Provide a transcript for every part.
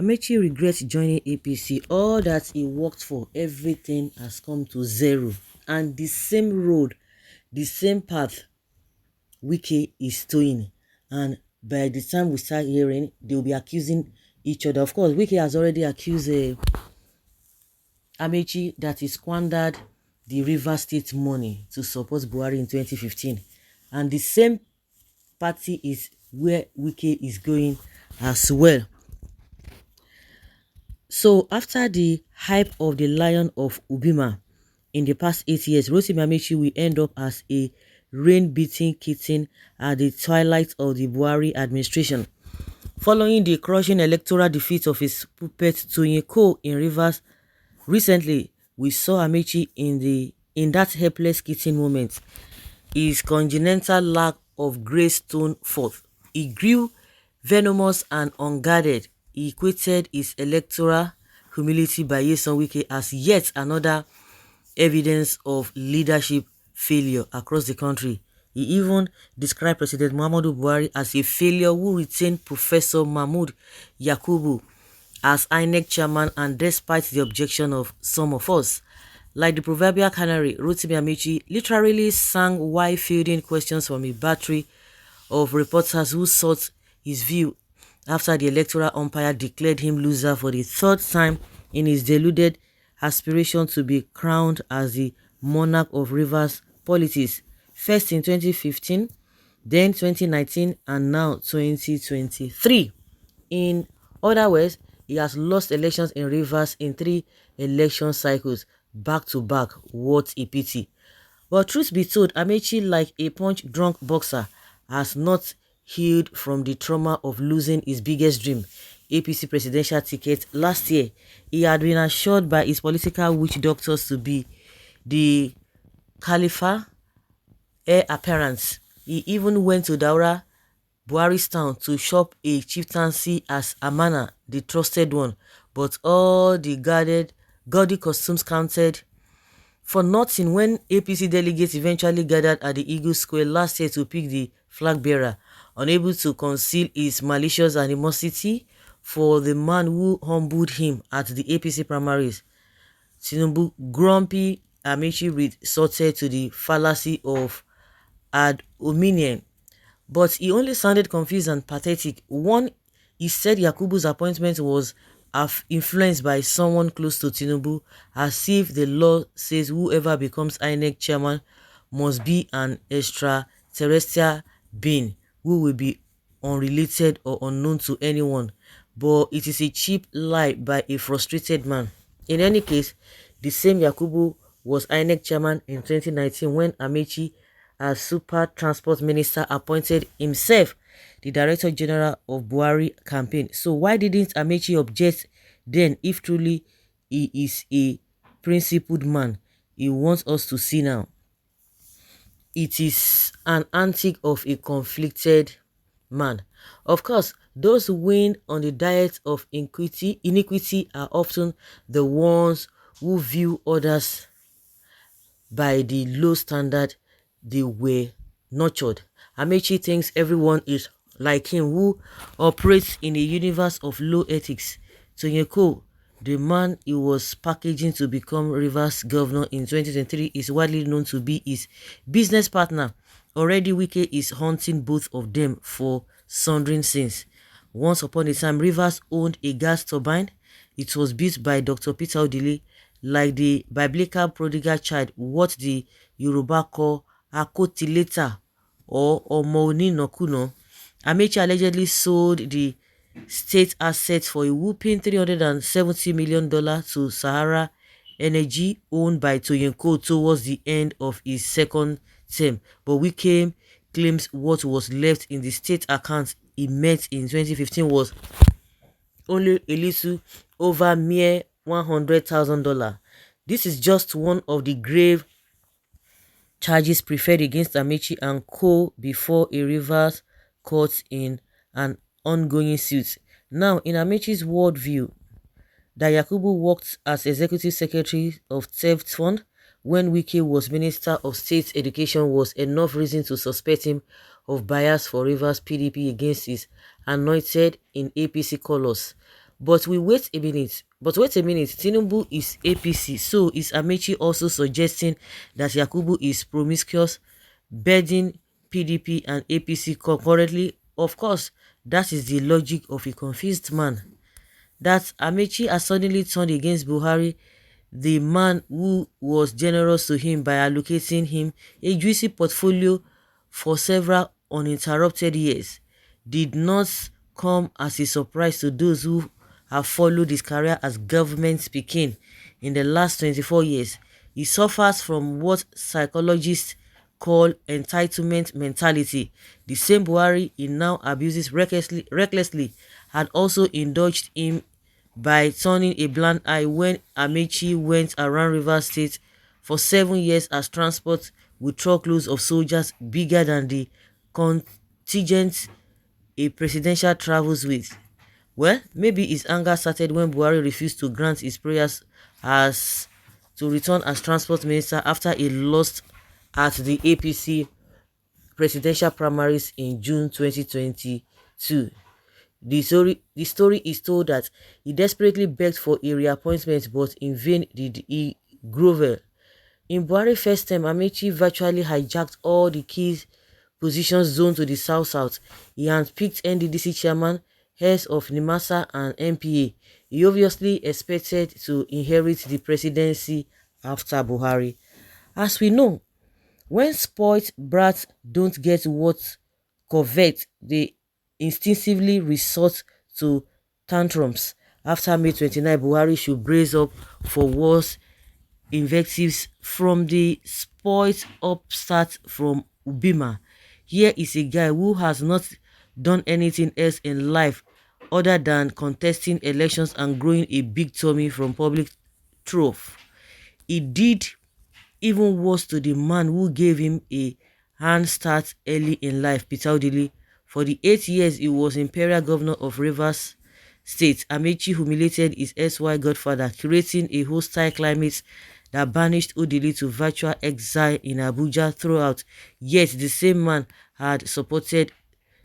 Amechi regrets joining APC. All that he worked for, everything has come to zero. And the same road, the same path Wike is towing. And by the time we start hearing, they'll be accusing each other. Of course, Wike has already accused Amechi that he squandered the River State money to support Buhari in 2015. And the same party is where Wike is going as well. So after the hype of the Lion of Ubima in the past 8 years, Rotimi Amechi will end up as a rain-beaten kitten at the twilight of the Buhari administration. Following the crushing electoral defeat of his puppet Toyin in Rivers, recently we saw Amechi in that helpless kitten moment. His congenital lack of greystone forth. He grew venomous and unguarded. He equated his electoral humility by Nyesom Wike as yet another evidence of leadership failure across the country. He even described President Muhammadu Buhari as a failure who retained Professor Mahmood Yakubu as INEC chairman, and despite the objection of some of us. Like the proverbial canary, Rotimi Amechi literally sang while fielding questions from a battery of reporters who sought his view after the electoral umpire declared him loser for the third time in his deluded aspiration to be crowned as the monarch of Rivers politics, first in 2015, then 2019, and now 2023. In other words, he has lost elections in Rivers in 3 election cycles, back to back. What a pity. But truth be told, Amechi, like a punch-drunk boxer, has not healed from the trauma of losing his biggest dream, APC presidential ticket, last year. He had been assured by his political witch doctors to be the Khalifa heir apparent. He even went to Daura, Buhari's town, to shop a chieftaincy as Amana, the trusted one. But all the gaudy costumes counted for nothing when APC delegates eventually gathered at the Eagle Square last year to pick the flag bearer, unable to conceal his malicious animosity for the man who humbled him at the APC primaries. Tinubu grumpy Amechi resorted to the fallacy of ad hominem, but he only sounded confused and pathetic. One, he said Yakubu's appointment was influenced by someone close to Tinubu, as if the law says whoever becomes INEC chairman must be an extraterrestrial being who will be unrelated or unknown to anyone. But it is a cheap lie by a frustrated man. In any case, the same Yakubu was INEC chairman in 2019 when Amechi, as super transport minister, appointed himself the director general of Buhari campaign. So why didn't Amechi object then, if truly he is a principled man he wants us to see now? It is an antic of a conflicted man. Of course, those who win on the diet of iniquity are often the ones who view others by the low standard they were nurtured. Amechi thinks everyone is like him, who operates in a universe of low ethics. Toyin, the man he was packaging to become Rivers governor in 2023, is widely known to be his business partner. Already Wike is haunting both of them for sundering sins. Once upon a time, Rivers owned a gas turbine. It was built by Dr. Peter Odili, like the biblical prodigal child, what the Yoruba call akotileta or Omo Nokuno. Amechi allegedly sold the state assets for a whopping $370 million to Sahara Energy, owned by Toyin towards the end of his second term. But Wike claims what was left in the state account he met in 2015 was only a little over mere $100,000. This is just one of the grave charges preferred against Amechi and Co. before a Rivers court in an ongoing suit. Now, in Amechi's worldview, that Yakubu worked as executive secretary of Theft Fund when Wike was Minister of State Education was enough reason to suspect him of bias for Rivers PDP against his anointed in APC colors. But we wait a minute. But wait a minute. Tinubu is APC. So is Amechi also suggesting that Yakubu is promiscuous, bedding PDP and APC concurrently? Of course, that is the logic of a confused man. That Amechi has suddenly turned against Buhari, the man who was generous to him by allocating him a juicy portfolio for several uninterrupted years, did not come as a surprise to those who have followed his career as government speaking in the last 24 years. He suffers from what psychologists call entitlement mentality. The same Buhari he now abuses recklessly had also indulged him by turning a blind eye when Amechi went around Rivers State for 7 years as transport with truckloads of soldiers bigger than the contingent a presidential travels with. Well, maybe his anger started when Buhari refused to grant his prayers as to return as transport minister after he lost at the APC presidential primaries in June 2022. The story is told that he desperately begged for a reappointment, but in vain did he grovel. In Buhari's first term, Amechi virtually hijacked all the key positions zoned to the south-south. He handpicked NDDC chairman, heads of NIMASA and MPA. He obviously expected to inherit the presidency after Buhari. As we know, when spoilt brats don't get what covet, they instinctively resort to tantrums. After May 29, Buhari should brace up for worse invectives from the spoilt upstart from Ubima. Here is a guy who has not done anything else in life other than contesting elections and growing a big tummy from public trough. He did even worse to the man who gave him a hand start early in life, Peter Odili. For the 8 years he was imperial governor of Rivers State, Amechi humiliated his SY godfather, creating a hostile climate that banished Odili to virtual exile in Abuja throughout. Yet the same man had supported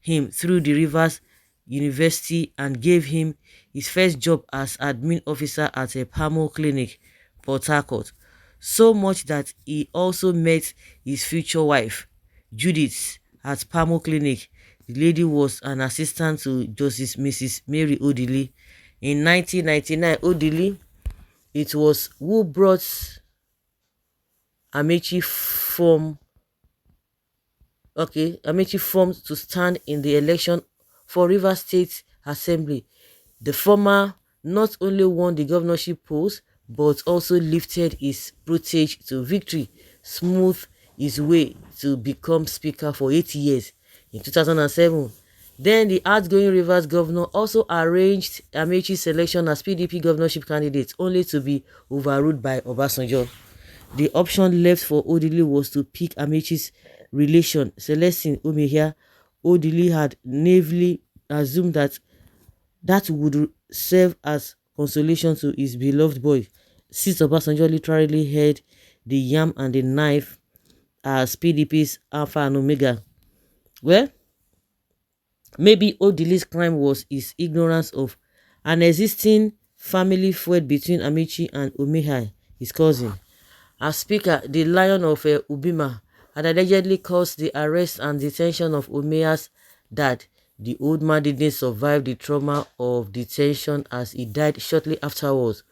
him through the Rivers University and gave him his first job as admin officer at a Pamo clinic, Port Harcourt. So much that he also met his future wife, Judith, at Pamo Clinic. The lady was an assistant to Justice Mrs. Mary Odili. In 1999, Odili, it was who brought Amechi from Amechi formed to stand in the election for Rivers State Assembly. The former not only won the governorship post but also lifted his protege to victory, smooth his way to become speaker for 8 years in 2007. Then the outgoing Rivers governor also arranged Amechi's selection as PDP governorship candidate, only to be overruled by Obasanjo. The option left for Odili was to pick Amechi's relation, Celestine Omehia. Odili had naively assumed that would serve as consolation to his beloved boy, since Obasanjo literally held the yam and the knife as PDP's Alpha and Omega. Well, maybe Odili's crime was his ignorance of an existing family feud between Amechi and Omehia, his cousin. As speaker, the Lion of Ubima had allegedly caused the arrest and detention of Umea's dad. The old man didn't survive the trauma of detention as he died shortly afterwards.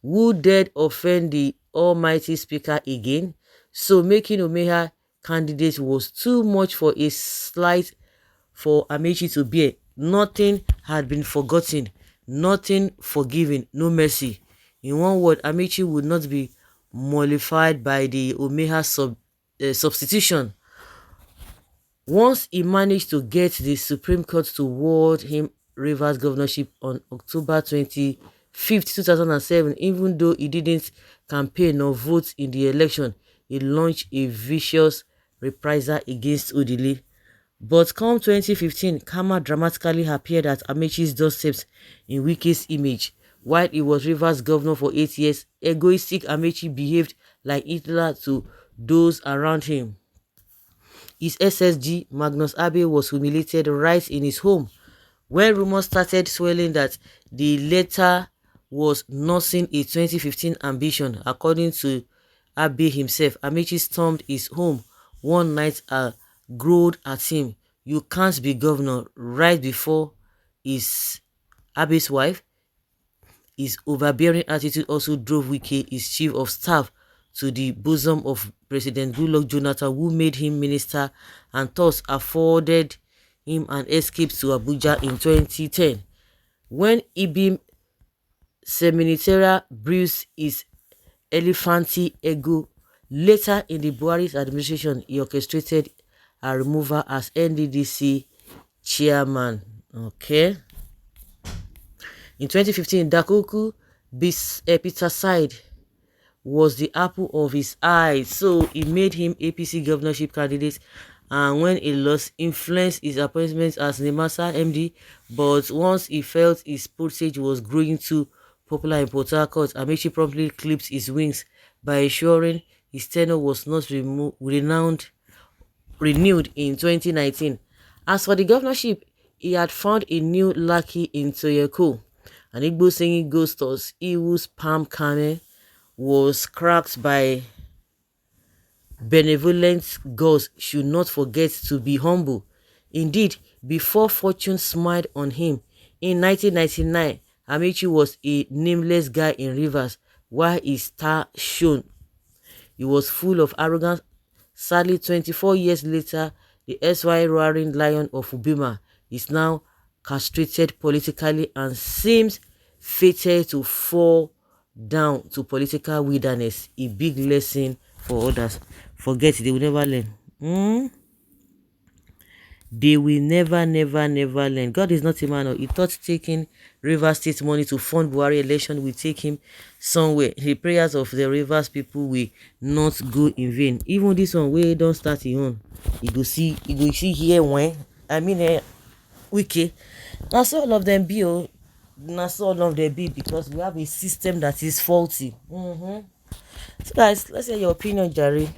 Who dared offend the almighty speaker again? So making Umea candidate was too much for a slight for Amechi to bear. Nothing had been forgotten, nothing forgiven, no mercy. In one word, Amechi would not be mollified by the Umea substitution. Once he managed to get the Supreme Court to award him Rivers governorship on October 25th, 2007, even though he didn't campaign or vote in the election, he launched a vicious reprisal against Odili. But come 2015, karma dramatically appeared at Amechi's doorsteps in Wike's image. While he was Rivers governor for 8 years, egoistic Amechi behaved like Hitler to those around him. His SSG, Magnus Abe, was humiliated right in his home When rumors started swirling that the letter was nursing a 2015 ambition, according to Abe himself, Amechi stormed his home one night and growled at him, "You can't be governor," right before his Abe's wife. His overbearing attitude also drove Wike, his chief of staff, to the bosom of President Goodluck Jonathan, who made him minister and thus afforded him an escape to Abuja in 2010. When Ibim Seminitera bruised his elephanty ego, later in the Buhari's administration, he orchestrated a removal as NDDC chairman. Okay. In 2015, Dakoku Peter Side was the apple of his eye, so he made him APC governorship candidate, and when he lost, influenced his appointment as Nemasa MD. But once he felt his postage was growing too popular in Port Harcourt, Amechi promptly clipped his wings by ensuring his tenure was not renewed in 2019. As for the governorship, he had found a new lackey in Toyeko, an Igbo singing ghost horse, whose palm kernel was cracked by benevolent gods should not forget to be humble. Indeed, before fortune smiled on him, in 1999, Amechi was a nameless guy in Rivers, while his star shone. He was full of arrogance. Sadly, 24 years later, the SY roaring lion of Ubima is now castrated politically and seems fated to fall down to political wilderness. A big lesson for others. Forget, they will never learn. They will never learn. God is not a man. He thought taking Rivers State money to fund Buhari election will take him somewhere. The prayers of the Rivers people will not go in vain. Even this one, we don't start his own. You go see here when Wiki. Now so all of them be now so all of them be because we have a system that is faulty. So guys, let's hear your opinion, Jerry.